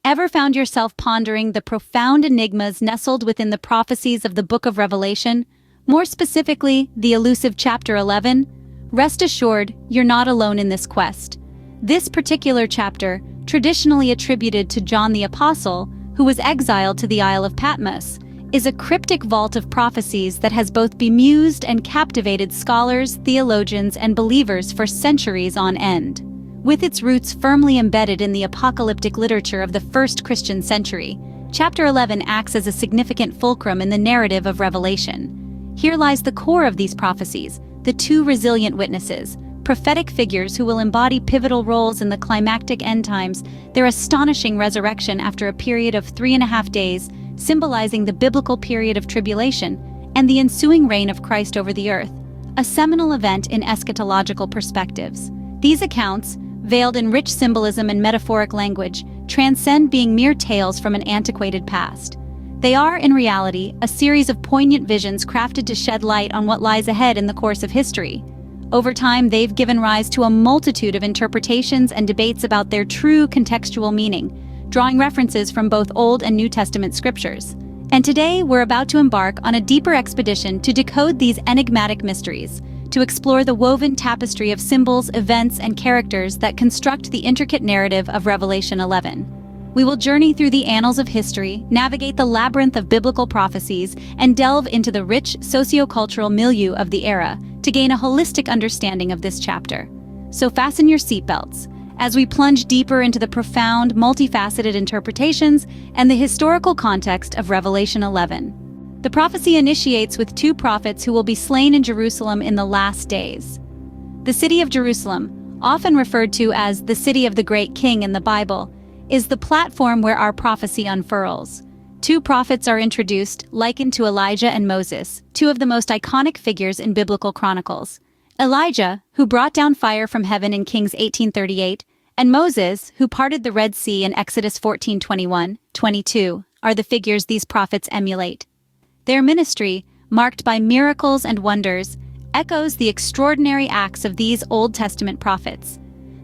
Ever found yourself pondering the profound enigmas nestled within the prophecies of the Book of Revelation? More specifically, the elusive chapter 11? Rest assured, you're not alone in this quest. This particular chapter, traditionally attributed to John the Apostle, who was exiled to the Isle of Patmos, is a cryptic vault of prophecies that has both bemused and captivated scholars, theologians, and believers for centuries on end. With its roots firmly embedded in the apocalyptic literature of the first Christian century, chapter 11 acts as a significant fulcrum in the narrative of Revelation. Here lies the core of these prophecies, the two resilient witnesses, prophetic figures who will embody pivotal roles in the climactic end times, their astonishing resurrection after a period of 3.5 days, symbolizing the biblical period of tribulation, and the ensuing reign of Christ over the earth, a seminal event in eschatological perspectives. These accounts, veiled in rich symbolism and metaphoric language, transcend being mere tales from an antiquated past. They are, in reality, a series of poignant visions crafted to shed light on what lies ahead in the course of history. Over time, they've given rise to a multitude of interpretations and debates about their true contextual meaning, drawing references from both Old and New Testament scriptures. And today, we're about to embark on a deeper expedition to decode these enigmatic mysteries, to explore the woven tapestry of symbols, events, and characters that construct the intricate narrative of Revelation 11. We will journey through the annals of history, navigate the labyrinth of biblical prophecies, and delve into the rich sociocultural milieu of the era to gain a holistic understanding of this chapter. So fasten your seatbelts as we plunge deeper into the profound, multifaceted interpretations and the historical context of Revelation 11. The prophecy initiates with two prophets who will be slain in Jerusalem in the last days. The city of Jerusalem, often referred to as the city of the great king in the Bible, is the platform where our prophecy unfurls. Two prophets are introduced, likened to Elijah and Moses, two of the most iconic figures in biblical chronicles. Elijah, who brought down fire from heaven in Kings 18:38, and Moses, who parted the Red Sea in Exodus 14:21-22, are the figures these prophets emulate. Their ministry, marked by miracles and wonders, echoes the extraordinary acts of these Old Testament prophets.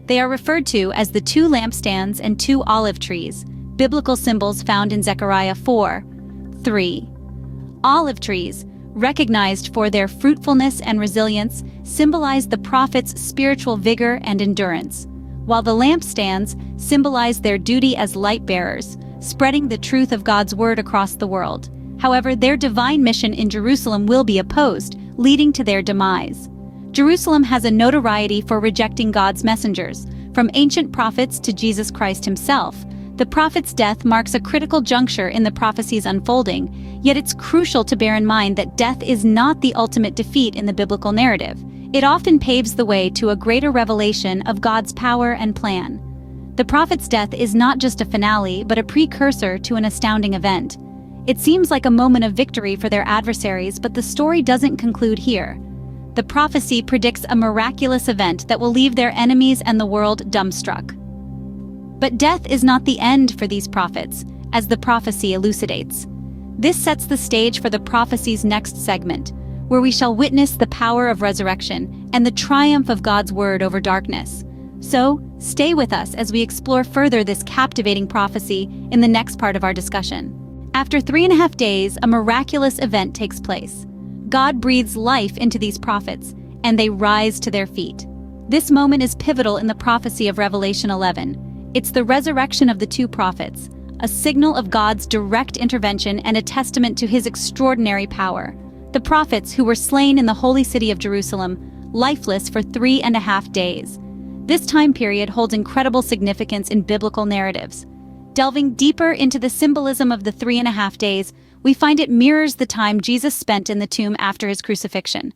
They are referred to as the two lampstands and two olive trees, biblical symbols found in Zechariah 4:3. Olive trees, recognized for their fruitfulness and resilience, symbolize the prophets' spiritual vigor and endurance, while the lampstands symbolize their duty as light bearers, spreading the truth of God's word across the world. However, their divine mission in Jerusalem will be opposed, leading to their demise. Jerusalem has a notoriety for rejecting God's messengers, from ancient prophets to Jesus Christ himself. The prophet's death marks a critical juncture in the prophecy's unfolding, yet it's crucial to bear in mind that death is not the ultimate defeat in the biblical narrative. It often paves the way to a greater revelation of God's power and plan. The prophet's death is not just a finale, but a precursor to an astounding event. It seems like a moment of victory for their adversaries, but the story doesn't conclude here. The prophecy predicts a miraculous event that will leave their enemies and the world dumbstruck. But death is not the end for these prophets, as the prophecy elucidates. This sets the stage for the prophecy's next segment, where we shall witness the power of resurrection and the triumph of God's word over darkness. So, stay with us as we explore further this captivating prophecy in the next part of our discussion. After 3.5 days, a miraculous event takes place. God breathes life into these prophets, and they rise to their feet. This moment is pivotal in the prophecy of Revelation 11. It's the resurrection of the two prophets, a signal of God's direct intervention and a testament to his extraordinary power. The prophets who were slain in the holy city of Jerusalem, lifeless for 3.5 days. This time period holds incredible significance in biblical narratives. Delving deeper into the symbolism of the 3.5 days, we find it mirrors the time Jesus spent in the tomb after his crucifixion.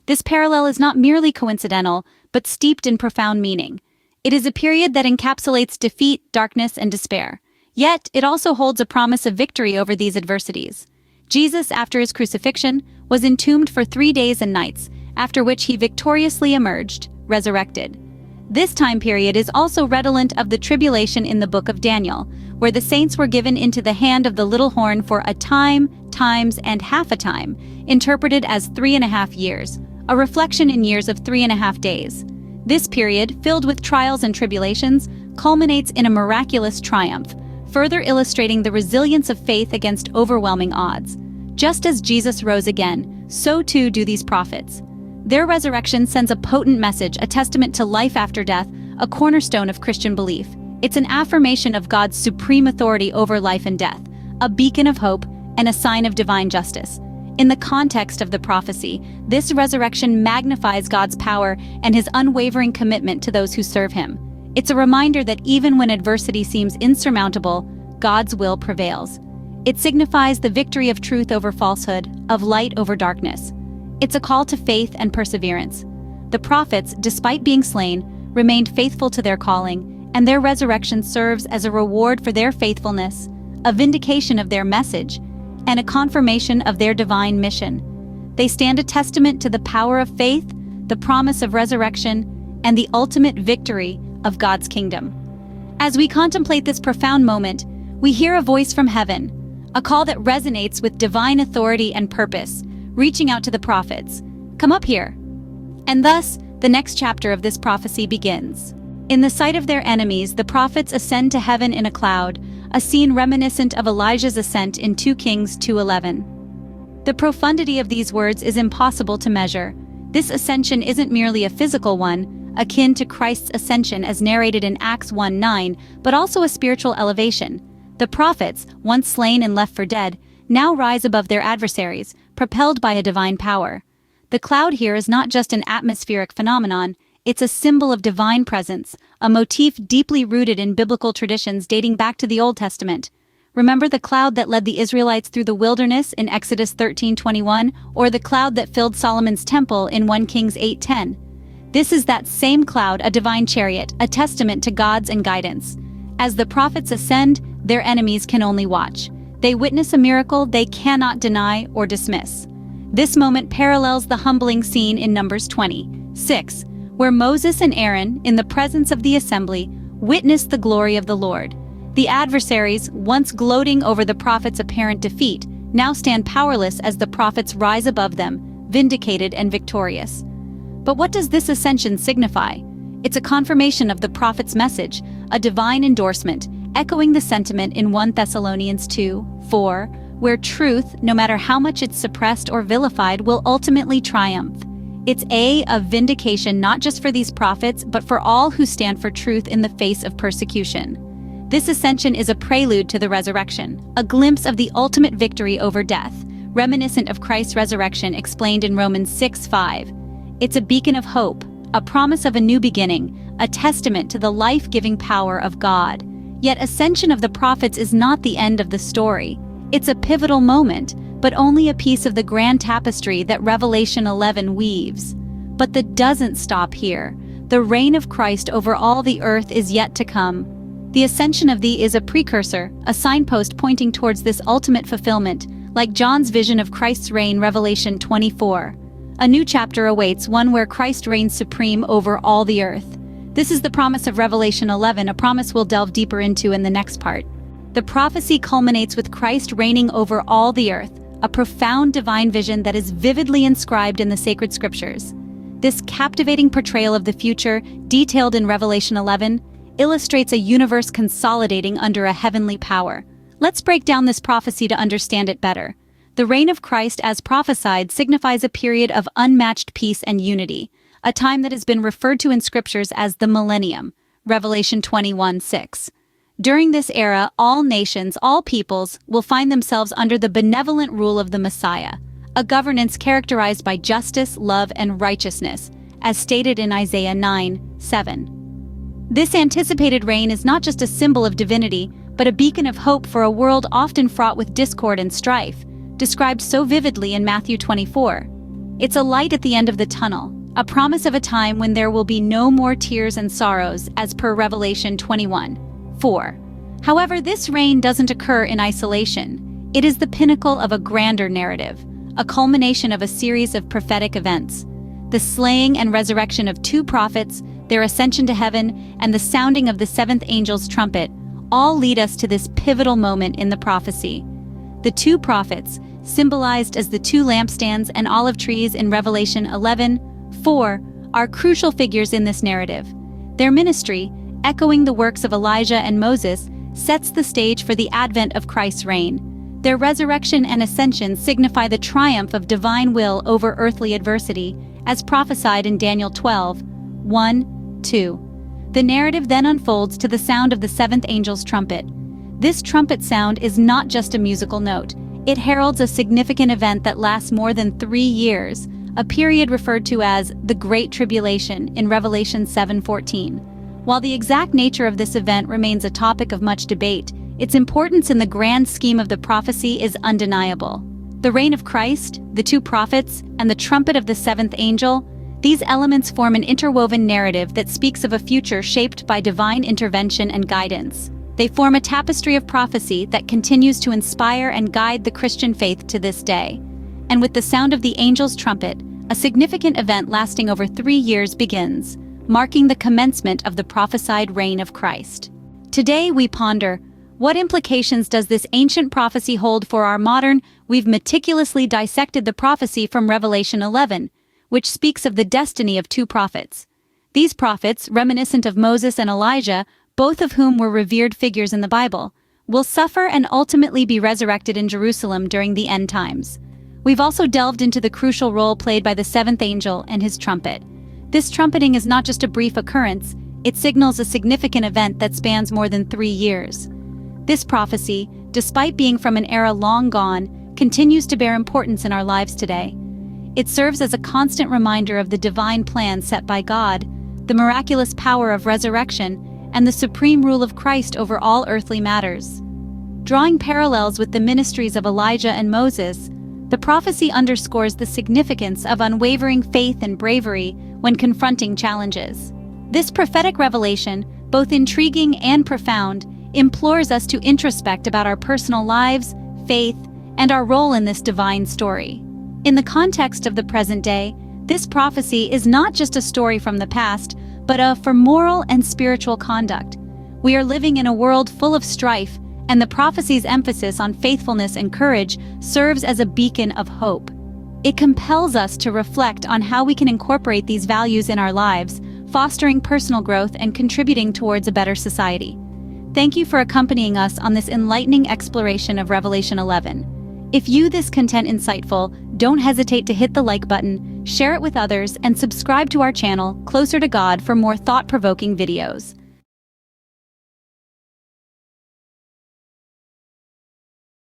This parallel is not merely coincidental, but steeped in profound meaning. It is a period that encapsulates defeat, darkness, and despair. Yet, it also holds a promise of victory over these adversities. Jesus, after his crucifixion, was entombed for 3 days and nights, after which he victoriously emerged, resurrected. This time period is also redolent of the tribulation in the book of Daniel, where the saints were given into the hand of the little horn for a time, times, and half a time, interpreted as 3.5 years, a reflection in years of 3.5 days. This period, filled with trials and tribulations, culminates in a miraculous triumph, further illustrating the resilience of faith against overwhelming odds. Just as Jesus rose again, so too do these prophets. Their resurrection sends a potent message, a testament to life after death, a cornerstone of Christian belief. It's an affirmation of God's supreme authority over life and death, a beacon of hope, and a sign of divine justice. In the context of the prophecy, this resurrection magnifies God's power and his unwavering commitment to those who serve him. It's a reminder that even when adversity seems insurmountable, God's will prevails. It signifies the victory of truth over falsehood, of light over darkness. It's a call to faith and perseverance. The prophets, despite being slain, remained faithful to their calling, and their resurrection serves as a reward for their faithfulness, a vindication of their message, and a confirmation of their divine mission. They stand a testament to the power of faith, the promise of resurrection, and the ultimate victory of God's kingdom. As we contemplate this profound moment, we hear a voice from heaven, a call that resonates with divine authority and purpose, reaching out to the prophets. Come up here. And thus, the next chapter of this prophecy begins. In the sight of their enemies, the prophets ascend to heaven in a cloud, a scene reminiscent of Elijah's ascent in 2 Kings 2:11. The profundity of these words is impossible to measure. This ascension isn't merely a physical one, akin to Christ's ascension as narrated in Acts 1:9, but also a spiritual elevation. The prophets, once slain and left for dead, now rise above their adversaries, propelled by a divine power. The cloud here is not just an atmospheric phenomenon, it's a symbol of divine presence, a motif deeply rooted in biblical traditions dating back to the Old Testament. Remember the cloud that led the Israelites through the wilderness in Exodus 13:21, or the cloud that filled Solomon's temple in 1 Kings 8:10? This is that same cloud, a divine chariot, a testament to God's and guidance. As the prophets ascend, their enemies can only watch. They witness a miracle they cannot deny or dismiss. This moment parallels the humbling scene in Numbers 20:6, where Moses and Aaron, in the presence of the assembly, witnessed the glory of the Lord. The adversaries, once gloating over the prophets' apparent defeat, now stand powerless as the prophets rise above them, vindicated and victorious. But what does this ascension signify? It's a confirmation of the prophet's message, a divine endorsement, echoing the sentiment in 1 Thessalonians 2:4, where truth, no matter how much it's suppressed or vilified, will ultimately triumph. It's a vindication not just for these prophets, but for all who stand for truth in the face of persecution. This ascension is a prelude to the resurrection, a glimpse of the ultimate victory over death, reminiscent of Christ's resurrection explained in Romans 6:5. It's a beacon of hope, a promise of a new beginning, a testament to the life-giving power of God. Yet ascension of the prophets is not the end of the story. It's a pivotal moment, but only a piece of the grand tapestry that Revelation 11 weaves. But that doesn't stop here. The reign of Christ over all the earth is yet to come. The ascension of thee is a precursor, a signpost pointing towards this ultimate fulfillment, like John's vision of Christ's reign, Revelation 24. A new chapter awaits, one where Christ reigns supreme over all the earth. This is the promise of Revelation 11, a promise we'll delve deeper into in the next part. The prophecy culminates with Christ reigning over all the earth, a profound divine vision that is vividly inscribed in the sacred scriptures. This captivating portrayal of the future, detailed in Revelation 11, illustrates a universe consolidating under a heavenly power. Let's break down this prophecy to understand it better. The reign of Christ, as prophesied, signifies a period of unmatched peace and unity, a time that has been referred to in scriptures as the millennium, Revelation 21:6. During this era, all nations, all peoples, will find themselves under the benevolent rule of the Messiah, a governance characterized by justice, love, and righteousness, as stated in Isaiah 9:7. This anticipated reign is not just a symbol of divinity, but a beacon of hope for a world often fraught with discord and strife, described so vividly in Matthew 24. It's a light at the end of the tunnel, a promise of a time when there will be no more tears and sorrows, as per Revelation 21:4. However, this reign doesn't occur in isolation. It is the pinnacle of a grander narrative, a culmination of a series of prophetic events. The slaying and resurrection of 2 prophets, their ascension to heaven, and the sounding of the 7th angel's trumpet all lead us to this pivotal moment in the prophecy. The 2 prophets, symbolized as the 2 lampstands and olive trees in Revelation 11:4, are crucial figures in this narrative. Their ministry, echoing the works of Elijah and Moses, sets the stage for the advent of Christ's reign. Their resurrection and ascension signify the triumph of divine will over earthly adversity, as prophesied in Daniel 12:1-2. The narrative then unfolds to the sound of the seventh angel's trumpet. This trumpet sound is not just a musical note. It heralds a significant event that lasts more than 3 years, a period referred to as the Great Tribulation in Revelation 7:14. While the exact nature of this event remains a topic of much debate, its importance in the grand scheme of the prophecy is undeniable. The reign of Christ, the two prophets, and the trumpet of the seventh angel, these elements form an interwoven narrative that speaks of a future shaped by divine intervention and guidance. They form a tapestry of prophecy that continues to inspire and guide the Christian faith to this day. And with the sound of the angel's trumpet, a significant event lasting over 3 years begins, marking the commencement of the prophesied reign of Christ. Today we ponder, what implications does this ancient prophecy hold for our modern? We've meticulously dissected the prophecy from Revelation 11, which speaks of the destiny of two prophets. These prophets, reminiscent of Moses and Elijah, both of whom were revered figures in the Bible, will suffer and ultimately be resurrected in Jerusalem during the end times. We've also delved into the crucial role played by the seventh angel and his trumpet. This trumpeting is not just a brief occurrence, it signals a significant event that spans more than 3 years. This prophecy, despite being from an era long gone, continues to bear importance in our lives today. It serves as a constant reminder of the divine plan set by God, the miraculous power of resurrection, and the supreme rule of Christ over all earthly matters. Drawing parallels with the ministries of Elijah and Moses, the prophecy underscores the significance of unwavering faith and bravery when confronting challenges. This prophetic revelation, both intriguing and profound, implores us to introspect about our personal lives, faith, and our role in this divine story. In the context of the present day, this prophecy is not just a story from the past, but for moral and spiritual conduct. We are living in a world full of strife, and the prophecy's emphasis on faithfulness and courage serves as a beacon of hope. It compels us to reflect on how we can incorporate these values in our lives, fostering personal growth and contributing towards a better society. Thank you for accompanying us on this enlightening exploration of Revelation 11. If you this content insightful, don't hesitate to hit the like button, share it with others, and subscribe to our channel, Closer to God, for more thought-provoking videos.